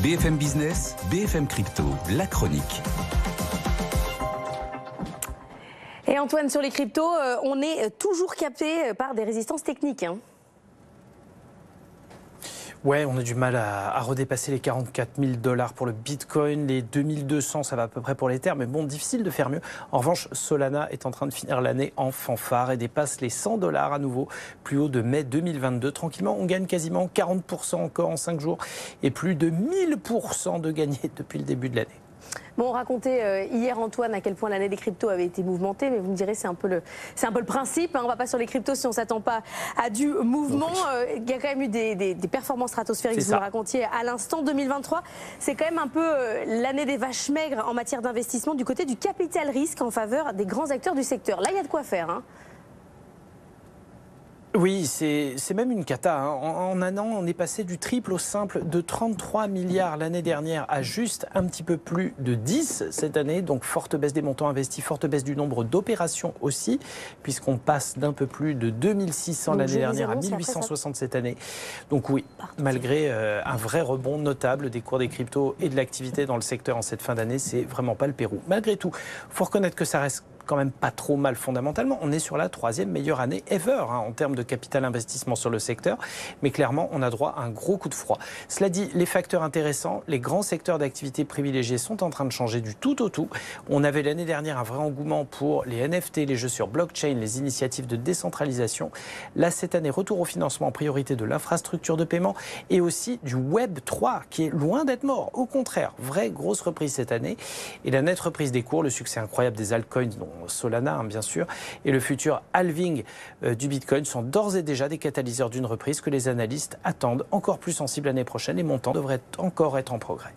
BFM Business, BFM Crypto, la chronique. Et Antoine, sur les cryptos, on est toujours capté par des résistances techniques. Ouais, on a du mal à redépasser les 44 000 $ pour le Bitcoin, les 2200, ça va à peu près pour l'Ether, mais bon, difficile de faire mieux. En revanche, Solana est en train de finir l'année en fanfare et dépasse les 100 $ à nouveau, plus haut de mai 2022. Tranquillement, on gagne quasiment 40% encore en 5 jours et plus de 1000% de gagné depuis le début de l'année. Bon, on racontait hier, Antoine, à quel point l'année des cryptos avait été mouvementée, mais vous me direz, c'est un peu le principe. On ne va pas sur les cryptos si on ne s'attend pas à du mouvement. Il y a quand même eu des performances stratosphériques, vous le racontiez à l'instant. 2023, c'est quand même un peu l'année des vaches maigres en matière d'investissement du côté du capital risque en faveur des grands acteurs du secteur. Là, il y a de quoi faire. Oui, c'est même une cata. En un an, on est passé du triple au simple de 33 milliards l'année dernière à juste un petit peu plus de 10 cette année. Donc forte baisse des montants investis, forte baisse du nombre d'opérations aussi, puisqu'on passe d'un peu plus de 2600 l'année dernière à 1860 cette année. Donc oui, malgré un vrai rebond notable des cours des cryptos et de l'activité dans le secteur en cette fin d'année, c'est vraiment pas le Pérou. Malgré tout, il faut reconnaître que ça reste quand même pas trop mal fondamentalement. On est sur la 3e meilleure année ever en termes de capital investissement sur le secteur, mais clairement on a droit à un gros coup de froid. Cela dit, les facteurs intéressants, les grands secteurs d'activité privilégiés sont en train de changer du tout au tout. On avait l'année dernière un vrai engouement pour les NFT, les jeux sur blockchain, les initiatives de décentralisation. Là cette année, retour au financement en priorité de l'infrastructure de paiement et aussi du Web 3 qui est loin d'être mort. Au contraire, vraie grosse reprise cette année et la nette reprise des cours, le succès incroyable des altcoins dont Solana bien sûr, et le futur halving du Bitcoin sont d'ores et déjà des catalyseurs d'une reprise que les analystes attendent encore plus sensible l'année prochaine. Les montants devraient encore être en progrès.